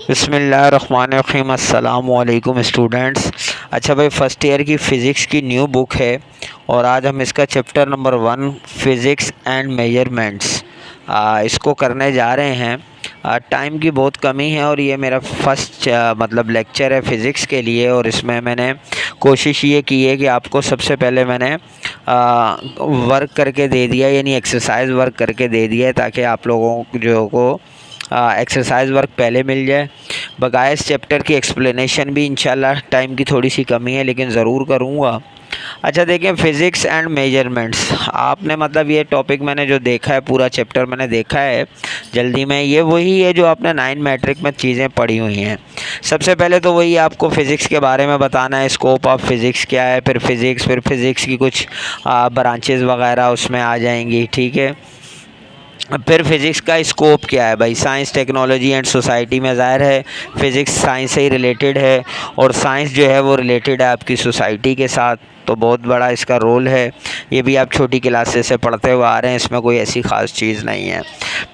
बिस्मिल्लाहिर्रहमानिर्रहीम। अस्सलाम वालेकुम स्टूडेंट्स। अच्छा भाई, फ़र्स्ट ईयर की फ़िज़िक्स की न्यू बुक है और आज हम इसका chapter number 1 physics and measurements इसको करने जा रहे हैं। टाइम की बहुत कमी है और ये मेरा फ़र्स्ट मतलब लेक्चर है फ़िज़िक्स के लिए, और इसमें मैंने कोशिश ये की है कि आपको सबसे पहले मैंने वर्क करके दे दिया, यानी एक्सरसाइज वर्क करके दे दिया है, ताकि आप लोगों को एक्सरसाइज वर्क पहले मिल जाए। बकाया इस चैप्टर की एक्सप्लेनेशन भी इंशाल्लाह, टाइम की थोड़ी सी कमी है लेकिन ज़रूर करूँगा। अच्छा देखिए, फ़िज़िक्स एंड मेजरमेंट्स, आपने मतलब ये टॉपिक मैंने जो देखा है, पूरा चैप्टर मैंने देखा है जल्दी में, ये वही है जो आपने 9 मैट्रिक में चीज़ें पढ़ी हुई हैं। सबसे पहले तो वही आपको फ़िज़िक्स के बारे में बताना है, स्कोप ऑफ फ़िज़िक्स क्या है, फिर फ़िज़िक्स की कुछ ब्रांचेज़ वगैरह उसमें आ जाएंगी, ठीक है। फिर फ़िज़िक्स का स्कोप क्या है भाई, साइंस टेक्नोलॉजी एंड सोसाइटी में ज़ाहिर है फ़िज़िक्स साइंस से ही रिलेटेड है, और साइंस जो है वो रिलेटेड है आपकी सोसाइटी के साथ, तो बहुत बड़ा इसका रोल है। ये भी आप छोटी क्लासेस से पढ़ते हुए आ रहे हैं, इसमें कोई ऐसी ख़ास चीज़ नहीं है।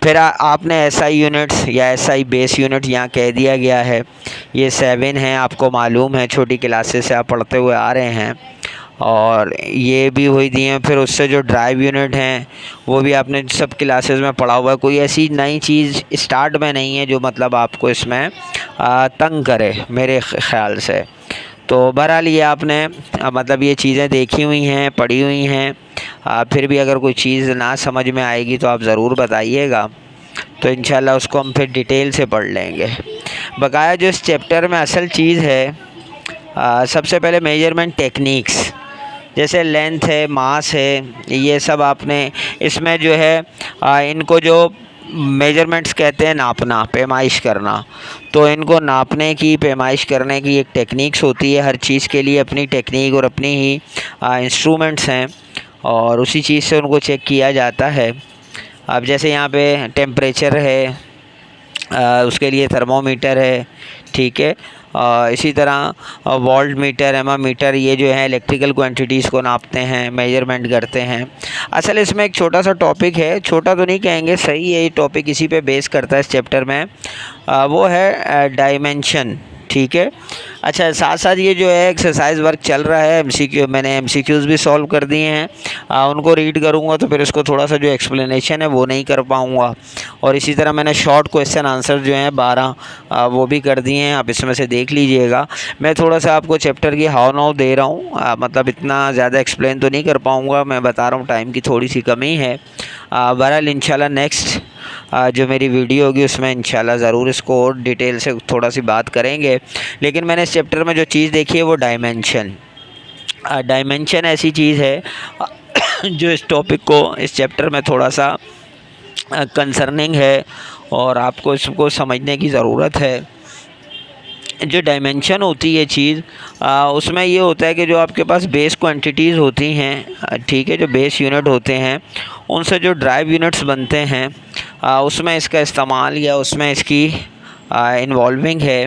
फिर आपने एसआई यूनिट्स या एसआई बेस यूनिट यहाँ कह दिया गया है, ये 7 हैं, आपको मालूम है, छोटी क्लासेस से आप पढ़ते हुए आ रहे हैं, और ये भी वही दिए हैं। फिर उससे जो ड्राइव यूनिट हैं वो भी आपने सब क्लासेस में पढ़ा हुआ है, कोई ऐसी नई चीज़ स्टार्ट में नहीं है जो मतलब आपको इसमें तंग करे मेरे ख़्याल से। तो बहरहाल ये आपने मतलब ये चीज़ें देखी हुई हैं, पढ़ी हुई हैं। फिर भी अगर कोई चीज़ ना समझ में आएगी तो आप ज़रूर बताइएगा, तो इंशाल्लाह उसको हम फिर डिटेल से पढ़ लेंगे। बकाया जो इस चैप्टर में असल चीज़ है, सबसे पहले मेजरमेंट टेक्निक्स, जैसे लेंथ है, मास है, ये सब आपने इसमें जो है इनको जो मेजरमेंट्स कहते हैं, नापना, पैमाइश करना, तो इनको नापने की, पैमाइश करने की एक टेक्निक्स होती है। हर चीज़ के लिए अपनी टेक्निक और अपनी ही इंस्ट्रूमेंट्स हैं, और उसी चीज़ से उनको चेक किया जाता है। अब जैसे यहाँ पे टेम्परेचर है, उसके लिए थर्मोमीटर है, ठीक है। इसी तरह वोल्ट मीटर, एमामीटर, ये जो है इलेक्ट्रिकल क्वांटिटीज़ को नापते हैं, मेजरमेंट करते हैं। असल इसमें एक छोटा सा टॉपिक है, छोटा तो नहीं कहेंगे, सही है, ये टॉपिक इसी पे बेस करता है इस चैप्टर में, वो है डायमेंशन, ठीक है। अच्छा, साथ साथ ये जो है एक्सरसाइज वर्क चल रहा है, मैंने एमसीक्यूज़ भी सॉल्व कर दिए हैं, उनको रीड करूँगा तो फिर उसको थोड़ा सा जो एक्सप्लेनेशन है वो नहीं कर पाऊँगा। और इसी तरह मैंने शॉर्ट क्वेश्चन आंसर जो हैं 12 वो भी कर दिए हैं, आप इसमें से देख लीजिएगा। मैं थोड़ा सा आपको चैप्टर की हाव नाव दे रहा हूँ, मतलब इतना ज़्यादा एक्सप्लेन तो नहीं कर पाऊँगा, मैं बता रहा हूँ टाइम की थोड़ी सी कमी है। बहरहाल इंशाल्लाह नेक्स्ट जो मेरी वीडियो होगी उसमें इंशाल्लाह ज़रूर इसको और डिटेल से थोड़ा सी बात करेंगे। लेकिन मैंने इस चैप्टर में जो चीज़ देखी है वो डायमेंशन, डायमेंशन ऐसी चीज़ है जो इस टॉपिक को, इस चैप्टर में थोड़ा सा कंसर्निंग है और आपको इसको समझने की ज़रूरत है। जो डायमेंशन होती है चीज़, उसमें ये होता है कि जो आपके पास बेस क्वांटिटीज़ होती हैं, ठीक है, जो बेस यूनिट होते हैं उनसे जो ड्राइव यूनिट्स बनते हैं, उसमें इसका इस्तेमाल या उसमें इसकी इन्वॉल्विंग है।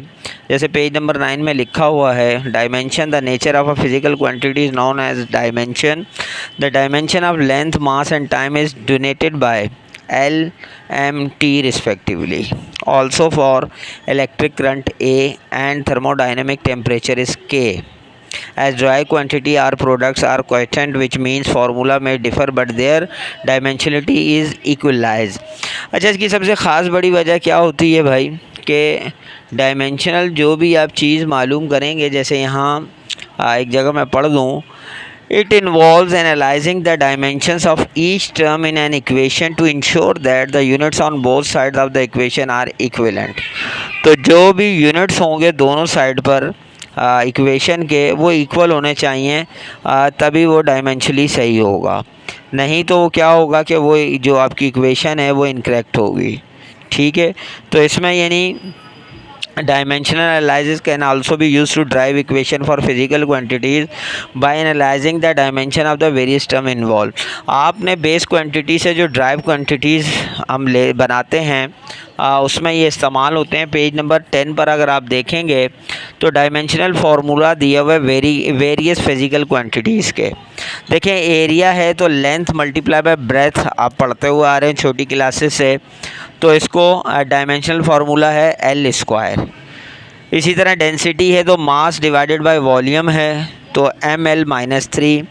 जैसे पेज नंबर 9 में लिखा हुआ है, dimension, the nature of a physical quantity is known as dimension. The dimension of length, mass and time is donated by L, M, T respectively. Also for electric current A and thermodynamic temperature is K. As dry quantity or products are constant, which means formula may differ but their dimensionality is equalized. अच्छा, इसकी सबसे ख़ास बड़ी वजह क्या होती है भाई, कि डायमेंशनल जो भी आप चीज़ मालूम करेंगे, जैसे यहाँ एक जगह मैं पढ़ दूँ, it involves analyzing the dimensions of each term in an equation to ensure that the units on both sides of the equation are equivalent. तो जो भी यूनिट्स होंगे दोनों साइड पर इक्वेशन के, वो इक्वल होने चाहिए, तभी वो डायमेंशनली सही होगा, नहीं तो वो क्या होगा कि वो जो आपकी इक्वेशन है वो इनकरेक्ट होगी, ठीक है। तो इसमें यानी dimensional analysis can also be used to drive equation for physical quantities by analyzing the dimension of the various term involved. आपने बेस क्वांटिटी से जो ड्राइव क्वांटिटीज़ हम ले बनाते हैं, उसमें ये इस्तेमाल होते हैं। पेज नंबर 10 पर अगर आप देखेंगे तो डायमेंशनल फार्मूला दिया हुआ है वेरियस फिजिकल क्वांटिटीज़ के। देखें एरिया है तो लेंथ मल्टीप्लाई बाय ब्रेथ आप पढ़ते हुए आ रहे हैं छोटी क्लासेस से, तो इसको डायमेंशनल फार्मूला है एल स्क्वायर। इसी तरह डेंसिटी है तो मास डिवाइडेड बाय वॉल्यूम है तो ml-3।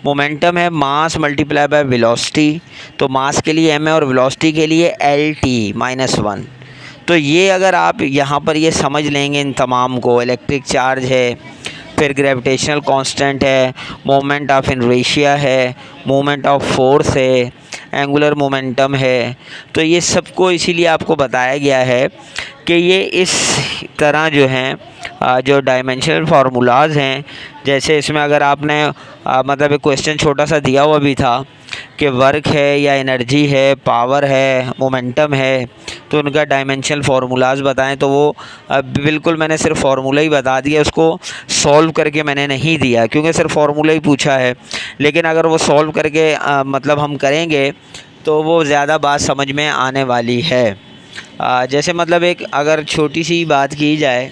मोमेंटम है मास मल्टीप्लाई बाय वेलोसिटी, तो मास के लिए m है और वेलोसिटी के लिए LT-1। तो ये अगर आप यहाँ पर ये समझ लेंगे इन तमाम को, इलेक्ट्रिक चार्ज है, फिर ग्रेविटेशनल कांस्टेंट है, मोमेंट ऑफ इनर्शिया है, मोमेंट ऑफ फोर्स है, एंगुलर मोमेंटम है, तो ये सबको इसीलिए आपको बताया गया है कि ये इस तरह जो हैं जो डायमेंशनल फार्मूलाज हैं, जैसे इसमें अगर आपने मतलब एक क्वेश्चन छोटा सा दिया हुआ भी था कि वर्क है या एनर्जी है, पावर है, मोमेंटम है, तो उनका डायमेंशनल फार्मूलाज बताएं, तो वो बिल्कुल मैंने सिर्फ फार्मूला ही बता दिया, उसको सॉल्व करके मैंने नहीं दिया क्योंकि सिर्फ फार्मूला ही पूछा है। लेकिन अगर वो सॉल्व करके मतलब हम करेंगे तो वो ज़्यादा बात समझ में आने वाली है। जैसे मतलब एक अगर छोटी सी बात की जाए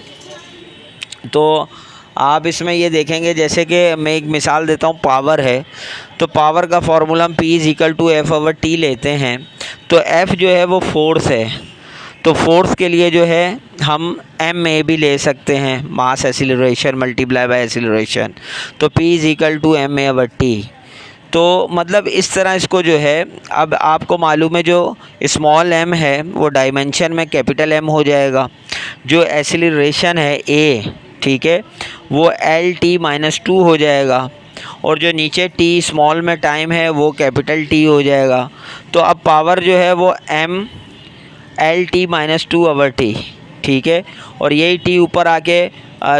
तो आप इसमें ये देखेंगे, जैसे कि मैं एक मिसाल देता हूँ, पावर है तो पावर का फार्मूला हम P=F/T लेते हैं, तो F जो है वो फोर्स है, तो फोर्स के लिए जो है हम ma भी ले सकते हैं, मास एक्सीलरेशन मल्टीप्लाई बाय एक्सीलरेशन, तो P=ma/T। तो मतलब इस तरह इसको जो है, अब आपको मालूम है जो स्मॉल m है वो डायमेंशन में कैपिटल M हो जाएगा, जो एक्सीलरेशन है a, ठीक है, वो LT-2 हो जाएगा, और जो नीचे t स्मॉल में टाइम है वो कैपिटल T हो जाएगा। तो अब पावर जो है वो m LT-2/T, ठीक है, और यही t ऊपर आके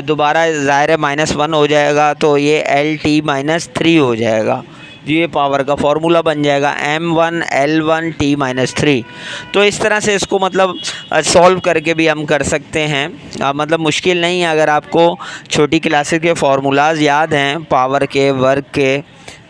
दोबारा ज़ाहिर है -1 हो जाएगा, तो ये LT-3 हो जाएगा, ये पावर का फार्मूला बन जाएगा m1L1T-3। तो इस तरह से इसको मतलब सॉल्व करके भी हम कर सकते हैं, मतलब मुश्किल नहीं है। अगर आपको छोटी क्लासेस के फार्मूलाज याद हैं पावर के, वर्क के,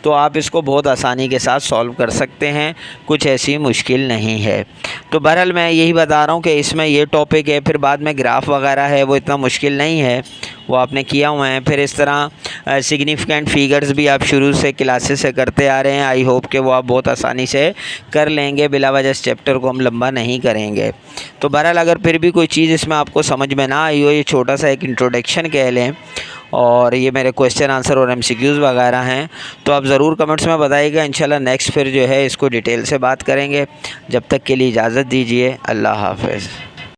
तो आप इसको बहुत आसानी के साथ सॉल्व कर सकते हैं, कुछ ऐसी मुश्किल नहीं है। तो बहरहाल मैं यही बता रहा हूँ कि इसमें ये टॉपिक है, फिर बाद में ग्राफ वगैरह है वो इतना मुश्किल नहीं है, वो आपने किया हुआ है। फिर इस तरह सिग्निफिकेंट फिगर्स भी आप शुरू से क्लासेस से करते आ रहे हैं, आई होप कि वो आप बहुत आसानी से कर लेंगे, बिला वजह इस चैप्टर को हम लंबा नहीं करेंगे। तो बहरहाल अगर फिर भी कोई चीज़ इसमें आपको समझ में ना आई हो, ये छोटा सा एक इंट्रोडक्शन कह लें, और ये मेरे क्वेश्चन आंसर और MCQs वगैरह हैं, तो आप ज़रूर कमेंट्स में बताइएगा। इंशाल्लाह नेक्स्ट फिर जो है इसको डिटेल से बात करेंगे। जब तक के लिए इजाज़त दीजिए, अल्लाह हाफ़िज़।